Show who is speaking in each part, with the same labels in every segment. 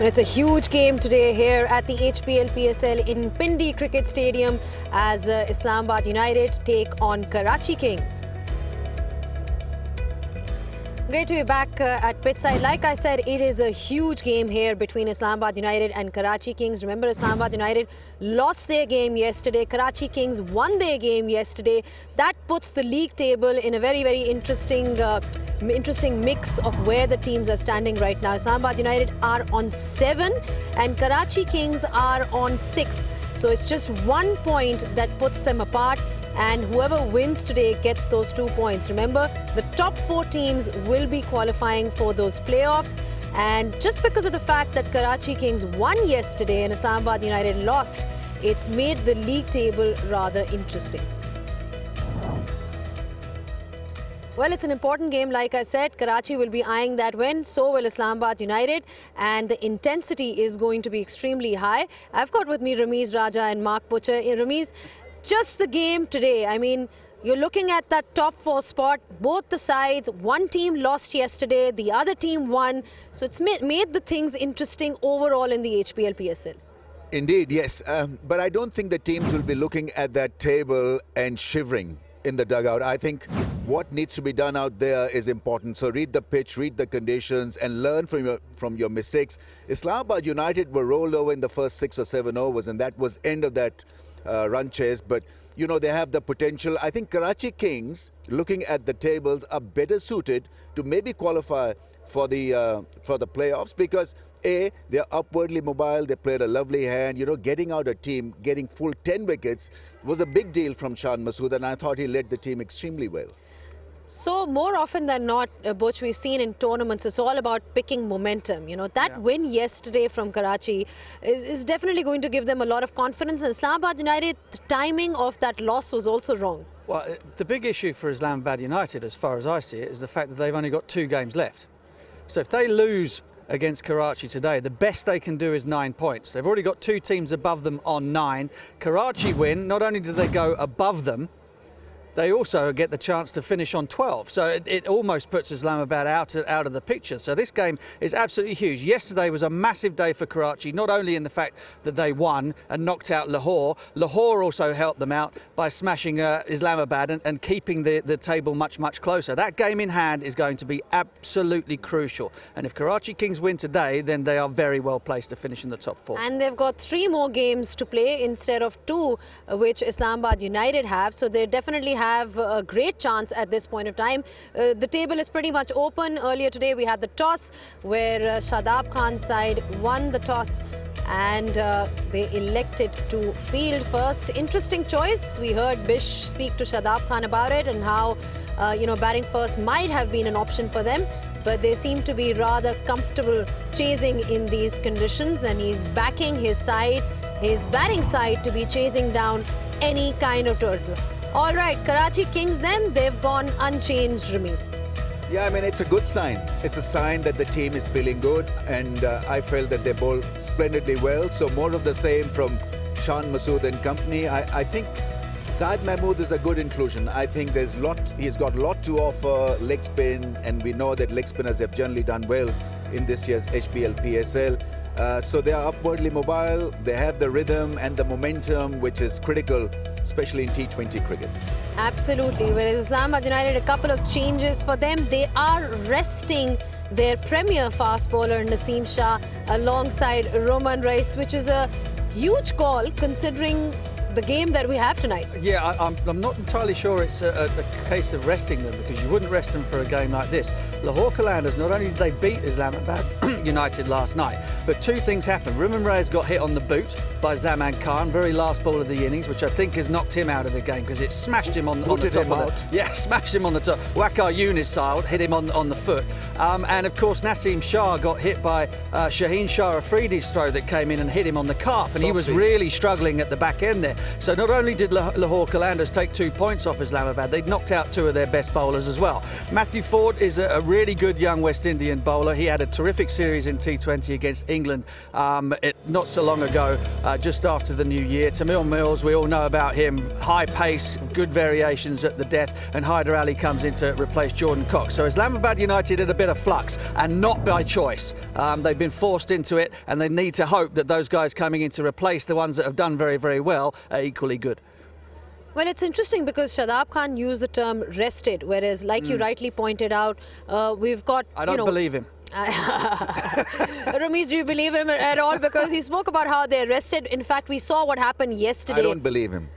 Speaker 1: And it's a huge game today here at the HBL PSL in Pindi Cricket Stadium as Islamabad United take on Karachi Kings. Great to be back at pitchside. Like I said, it is a huge game here between Islamabad United and Karachi Kings. Remember, Islamabad United lost their game yesterday. Karachi Kings won their game yesterday. That puts the league table in a very, very interesting mix of where the teams are standing right now. Islamabad United are on 7 and Karachi Kings are on 6. So it's just 1 point that puts them apart. And whoever wins today gets those 2 points. Remember, the top 4 teams will be qualifying for those playoffs. And just because of the fact that Karachi Kings won yesterday and Islamabad United lost, it's made the league table rather interesting. Well, it's an important game, like I said. Karachi will be eyeing that win, so will Islamabad United, and the intensity is going to be extremely high. I've got with me Ramiz Raja and Mark Butcher. Ramiz, just the game today, I mean, you're looking at that top 4 spot, both the sides, one team lost yesterday, the other team won, so it's made the things interesting overall in the HBL PSL.
Speaker 2: Indeed, yes, but I don't think the teams will be looking at that table and shivering in the dugout. I think what needs to be done out there is important. So read the pitch, read the conditions and learn from your mistakes. Islamabad United were rolled over in the first 6 or 7 overs and that was end of that run chase, but you know they have the potential. I think Karachi Kings, looking at the tables, are better suited to maybe qualify for the playoffs because A, they're upwardly mobile, they played a lovely hand. You know, getting out a team, getting full 10 wickets was a big deal from Shan Masood, and I thought he led the team extremely well.
Speaker 1: So more often than not, Butch, we've seen in tournaments, it's all about picking momentum. You know, that win yesterday from Karachi is definitely going to give them a lot of confidence. And Islamabad United, the timing of that loss was also wrong.
Speaker 3: Well, the big issue for Islamabad United, as far as I see it, is the fact that they've only got 2 games left. So if they lose against Karachi today, the best they can do is 9 points. They've already got 2 teams above them on 9. Karachi win, not only do they go above them, they also get the chance to finish on 12. So it almost puts Islamabad out of the picture. So this game is absolutely huge. Yesterday was a massive day for Karachi, not only in the fact that they won and knocked out Lahore. Lahore also helped them out by smashing Islamabad and keeping the table much, much closer. That game in hand is going to be absolutely crucial. And if Karachi Kings win today, then they are very well placed to finish in the top 4.
Speaker 1: And they've got 3 more games to play instead of 2, which Islamabad United have. So they definitely have a great chance at this point of time. The table is pretty much open. Earlier today we had the toss where Shadab Khan's side won the toss and they elected to field first. Interesting choice. We heard Bish speak to Shadab Khan about it and how you know, batting first might have been an option for them, but they seem to be rather comfortable chasing in these conditions, and he's backing his side, his batting side, to be chasing down any kind of turtle. All right, Karachi Kings then, they've gone unchanged, Ramiz.
Speaker 2: Yeah, I mean, it's a good sign. It's a sign that the team is feeling good, and I felt that they bowled splendidly well. So more of the same from Shan Masood and company. I think Zaid Mahmood is a good inclusion. I think he's got a lot to offer, leg spin, and we know that leg spinners have generally done well in this year's HBL PSL. So they are upwardly mobile, they have the rhythm and the momentum, which is critical, especially in T20 cricket.
Speaker 1: Absolutely. Whereas Islamabad United, a couple of changes for them. They are resting their premier fast bowler Naseem Shah alongside Roman Rice, which is a huge call considering the game that we have tonight.
Speaker 3: Yeah, I'm not entirely sure it's a case of resting them, because you wouldn't rest them for a game like this. Lahore Qalandars, not only did they beat Islamabad United last night, but 2 things happened. Ruman Reyes got hit on the boot by Zaman Khan, very last ball of the innings, which I think has knocked him out of the game because it smashed him on the top of the, smashed him on the top. Waqar Younis style, hit him on the foot. And of course Naseem Shah got hit by Shaheen Shah Afridi's throw that came in and hit him on the calf, and he was really struggling at the back end there. So not only did Lahore Qalandars take 2 points off Islamabad, they'd knocked out 2 of their best bowlers as well. Matthew Forde is a really good young West Indian bowler. He had a terrific series in T20 against England not so long ago, just after the new year. Tamil Mills, we all know about him, high pace, good variations at the death, and Hyder Ali comes in to replace Jordan Cox. So Islamabad United in a bit of flux, and not by choice. They've been forced into it, and they need to hope that those guys coming in to replace the ones that have done very, very well are equally good.
Speaker 1: Well, it's interesting because Shadab Khan used the term rested, whereas, like you rightly pointed out, we've got...
Speaker 3: I don't believe him.
Speaker 1: Ramesh, do you believe him at all? Because he spoke about how they're rested. In fact, we saw what happened yesterday.
Speaker 2: I don't believe him.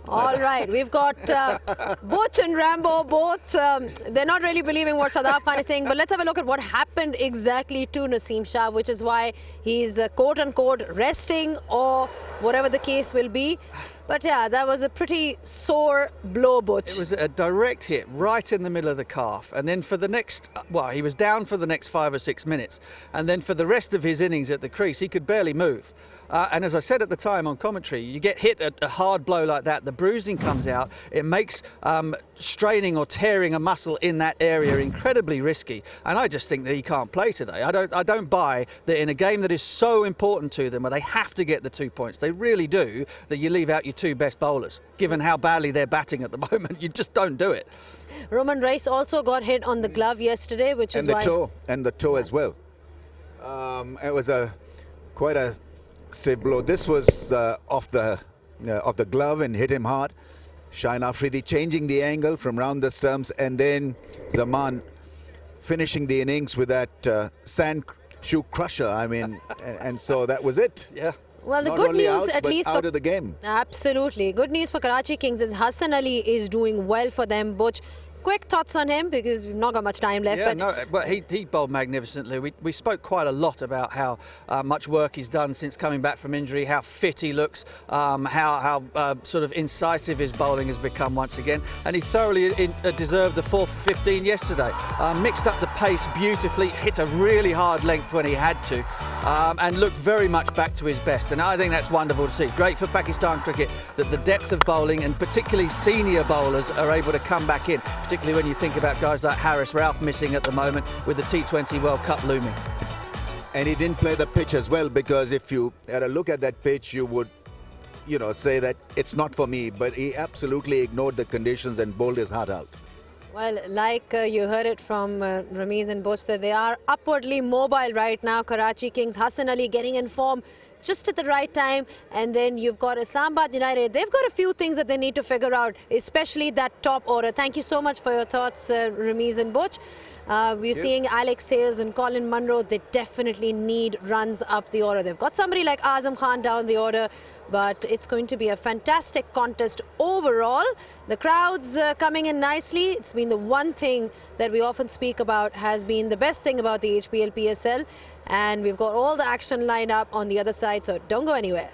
Speaker 1: All right, we've got Butch and Rambo both. They're not really believing what Shadab Khan is saying, but let's have a look at what happened exactly to Naseem Shah, which is why he's quote-unquote resting or whatever the case will be. But yeah, that was a pretty sore blow, Butch.
Speaker 3: It was a direct hit right in the middle of the calf, and then for the next, well, he was down for the next 5 or 6 minutes, and then for the rest of his innings at the crease, he could barely move. And as I said at the time on commentary, you get hit at a hard blow like that, the bruising comes out, it makes straining or tearing a muscle in that area incredibly risky, and I just think that he can't play today. I don't buy that in a game that is so important to them, where they have to get the 2 points, they really do, that you leave out your 2 best bowlers. Given how badly they're batting at the moment, you just don't do it.
Speaker 1: Roman Rice also got hit on the glove yesterday, which is why...
Speaker 2: And the toe as well. It was quite a stiff blow. This was off the glove and hit him hard. Shaheen Afridi changing the angle from round the stumps, and then Zaman finishing the innings with that sand shoe crusher. I mean, and so that was it.
Speaker 3: Yeah.
Speaker 1: Well, the
Speaker 2: Not
Speaker 1: good
Speaker 2: only
Speaker 1: news,
Speaker 2: out,
Speaker 1: at
Speaker 2: but
Speaker 1: least
Speaker 2: out of the game.
Speaker 1: Absolutely. Good news for Karachi Kings is Hassan Ali is doing well for them. Butch, quick thoughts on him, because we've not got much time left.
Speaker 3: Yeah, but he bowled magnificently. We spoke quite a lot about how much work he's done since coming back from injury, how fit he looks, how sort of incisive his bowling has become once again, and he thoroughly deserved the 4 for 15 yesterday. Mixed up the pace beautifully, hit a really hard length when he had to, and looked very much back to his best, and I think that's wonderful to see. Great for Pakistan cricket that the depth of bowling, and particularly senior bowlers, are able to come back in, particularly when you think about guys like Harris Ralph missing at the moment with the T20 World Cup looming.
Speaker 2: And he didn't play the pitch as well, because if you had a look at that pitch, you would, say that it's not for me, but he absolutely ignored the conditions and bowled his heart out.
Speaker 1: Well, like you heard it from Ramiz and Butch, that they are upwardly mobile right now. Karachi Kings, Hassan Ali getting in form just at the right time, and then you've got Islamabad United. They've got a few things that they need to figure out, especially that top order. Thank you so much for your thoughts, Ramiz and Butch. We're seeing Alex Hales and Colin Munro. They definitely need runs up the order. They've got somebody like Azam Khan down the order, but it's going to be a fantastic contest overall. The crowds coming in nicely. It's been the one thing that we often speak about, has been the best thing about the HBL PSL. And we've got all the action lined up on the other side, so don't go anywhere.